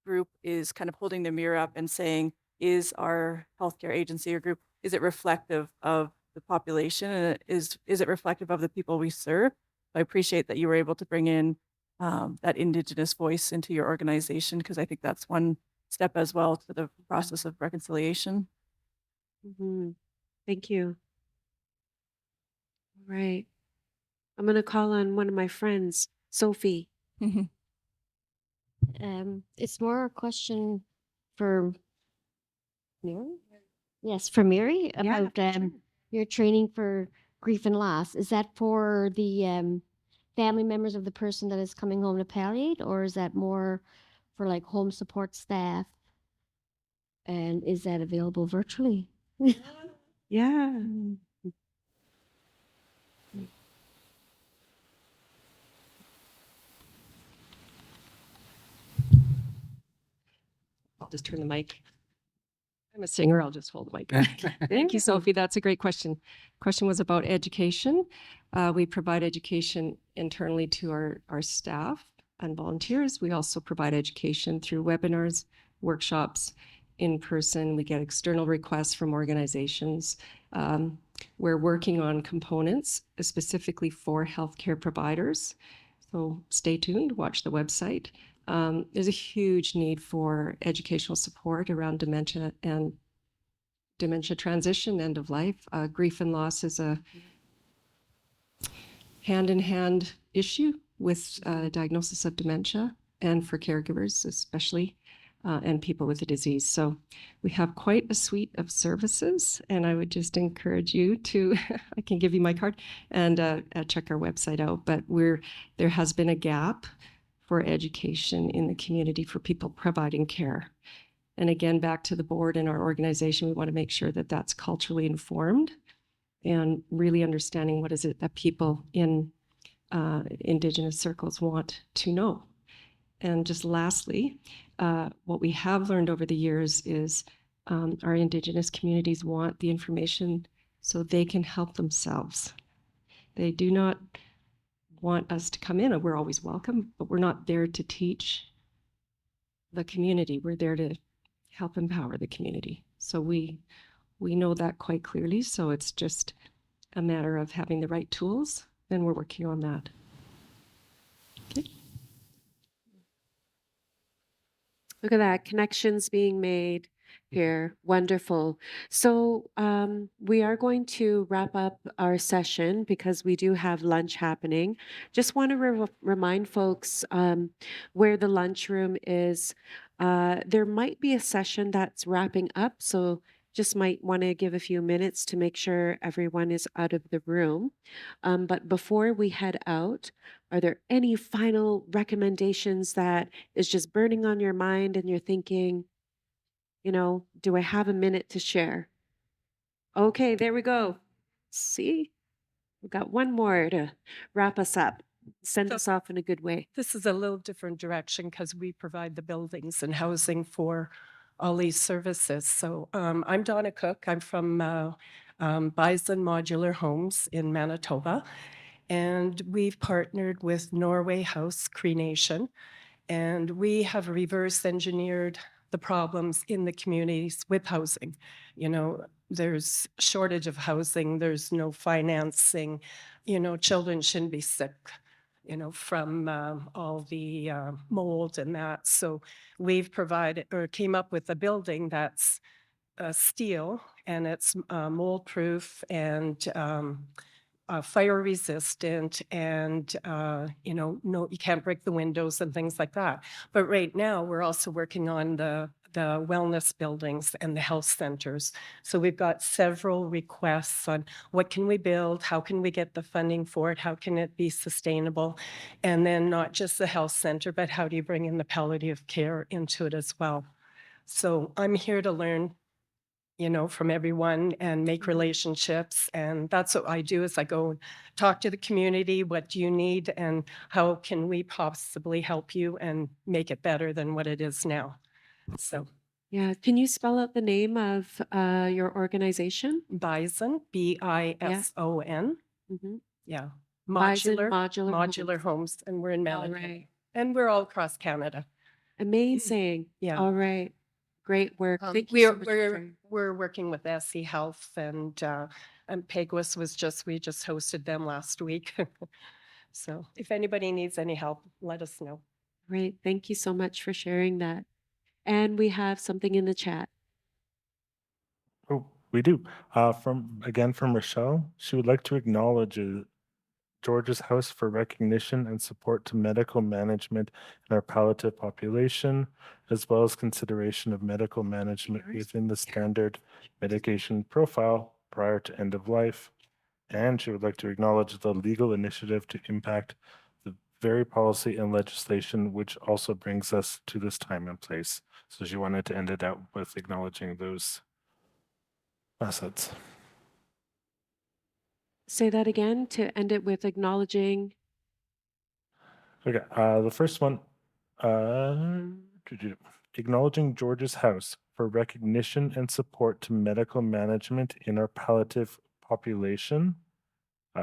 group is kind of holding the mirror up and saying, is our healthcare agency or group, is it reflective of the population, and is it reflective of the people we serve? I appreciate that you were able to bring in that Indigenous voice into your organization, because I think that's one step as well to the process of reconciliation. Mhm. Thank you. All right. I'm going to call on one of my friends, Sophie. It's more a question for Mary. Yes, for Mary Yeah, about sure. your training for grief and loss. Is that for the family members of the person that is coming home to palliate, or is that more for like home support staff? And is that available virtually? Yeah. I'll just turn the mic. I'm a singer. I'll just hold the mic. Thank you, Sophie. That's a great question. Question was about education. We provide education internally to our staff and volunteers. We also provide education through webinars, workshops, in person. We get external requests from organizations. We're working on components specifically for healthcare providers. So stay tuned, watch the website. There's a huge need for educational support around dementia and dementia transition, end of life. Grief and loss is a hand-in-hand issue with diagnosis of dementia, and for caregivers especially, and people with the disease. So we have quite a suite of services, and I would just encourage you to, I can give you my card, and check our website out. But there has been a gap for education in the community for people providing care. And again, back to the board and our organization, we want to make sure that that's culturally informed and really understanding what is it that people in Indigenous circles want to know. And just lastly, what we have learned over the years is our Indigenous communities want the information so they can help themselves. They do not want us to come in, and we're always welcome, but we're not there to teach the community. We're there to help empower the community. So we know that quite clearly. So it's just a matter of having the right tools, and we're working on that. Okay. Look at that, connections being made here. Wonderful. So we are going to wrap up our session because we do have lunch happening. Just want to remind folks where the lunchroom is. There might be a session that's wrapping up. So just might want to give a few minutes to make sure everyone is out of the room. But before we head out, are there any final recommendations that is just burning on your mind and you're thinking, do I have a minute to share? Okay, there we go. See, we got one more to wrap us up, send So us off in a good way. this is a little different direction because we provide the buildings and housing for all these services. So I'm Donna Cook. I'm from Bison Modular Homes in Manitoba. And we've partnered with Norway House Cree Nation. And we have reverse engineered the problems in the communities with housing. There's shortage of housing, there's no financing, children shouldn't be sick, from all the mold and that. So we've provided or came up with a building that's steel and it's mold proof and fire resistant and no, you can't break the windows and things like that. But right now we're also working on the wellness buildings and the health centers. So we've got several requests on what can we build, how can we get the funding for it, how can it be sustainable, and then not just the health center, but how do you bring in the palliative care into it as well. So I'm here to learn from everyone and make relationships. And that's what I do is I go and talk to the community. What do you need and how can we possibly help you and make it better than what it is now? So Yeah, can you spell out the name of your organization? Bison, Bison. Mhm. Yeah. Bison Modular homes. And we're in All Manitoba. right. And we're all across Canada. Amazing. Yeah. All right. Great work. Thank you so much for sharing. We're working with SE Health and Peguis we just hosted them last week. So if anybody needs any help, let us know. Great. Thank you so much for sharing that. And we have something in the chat. Oh, we do. From Rochelle, she would like to acknowledge George's House for recognition and support to medical management in our palliative population, as well as consideration of medical management within the standard medication profile prior to end of life. And she would like to acknowledge the legal initiative to impact the very policy and legislation, which also brings us to this time and place. So she wanted to end it out with acknowledging those assets. Say that again to end it with acknowledging. Okay, the first one, acknowledging George's House for recognition and support to medical management in our palliative population,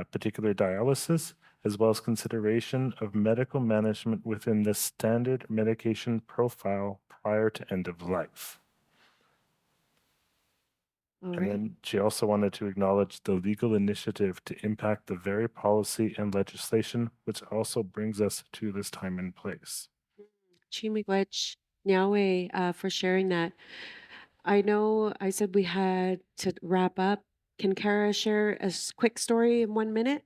particular dialysis, as well as consideration of medical management within the standard medication profile prior to end of life. All And right. then she also wanted to acknowledge the legal initiative to impact the very policy and legislation, which also brings us to this time and place. Chimigwech Nyawe for sharing that. I know I said we had to wrap up. Can Kara share a quick story in 1 minute?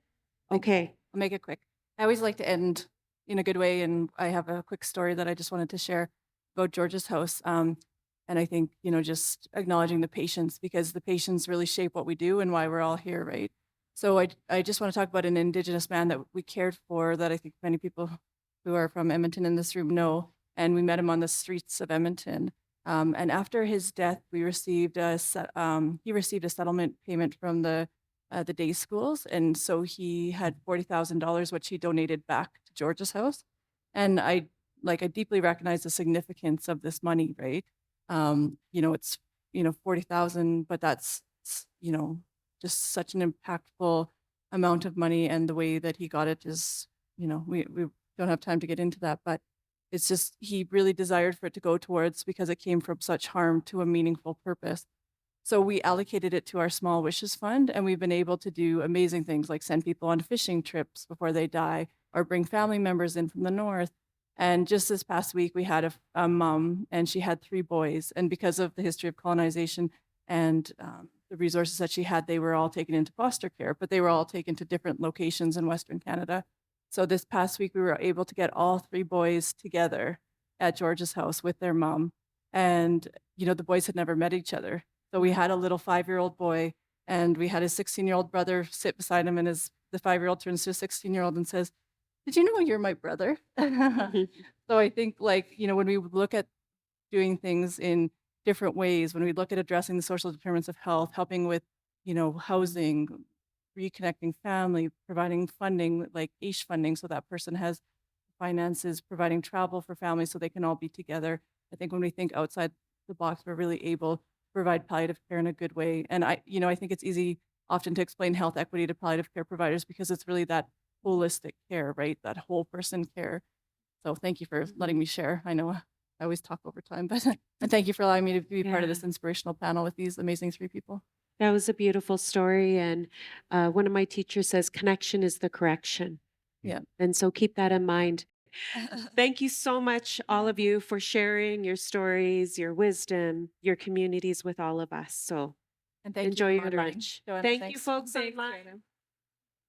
Okay. I'll make it quick. I always like to end in a good way, and I have a quick story that I just wanted to share about George's House. And I think, just acknowledging the patients, because the patients really shape what we do and why we're all here, right? So I just want to talk about an Indigenous man that we cared for that I think many people who are from Edmonton in this room know. And we met him on the streets of Edmonton. And after his death, he received a settlement payment from the day schools. And so he had $40,000, which he donated back to George's House. And I deeply recognize the significance of this money, right? It's 40,000, but that's just such an impactful amount of money, and the way that he got it is, we don't have time to get into that, but it's just he really desired for it to go towards, because it came from such harm, to a meaningful purpose. So we allocated it to our Small Wishes Fund, and we've been able to do amazing things like send people on fishing trips before they die, or bring family members in from the north. And just this past week, we had a mom, and she had 3 boys. And because of the history of colonization and the resources that she had, they were all taken into foster care, but they were all taken to different locations in Western Canada. So this past week, we were able to get all 3 boys together at George's house with their mom. And, the boys had never met each other. So we had a little 5-year-old boy, and we had his 16-year-old brother sit beside him, and the 5-year-old turns to a 16-year-old and says, "Did you know you're my brother?" So I think, like, when we look at doing things in different ways, when we look at addressing the social determinants of health, helping with, housing, reconnecting family, providing funding, like AIPP funding, so that person has finances, providing travel for families so they can all be together. I think when we think outside the box, we're really able to provide palliative care in a good way. And I think it's easy often to explain health equity to palliative care providers because it's really that holistic care, right? That whole person care. So thank you for letting me share. I know I always talk over time, but and thank you for allowing me to be part of this inspirational panel with these amazing 3 people. That was a beautiful story. And one of my teachers says, connection is the correction. Yeah. And so keep that in mind. Thank you so much, all of you, for sharing your stories, your wisdom, your communities with all of us. So And thank enjoy you for your moderating. lunch. Joanna, Thank you, thanks. folks online.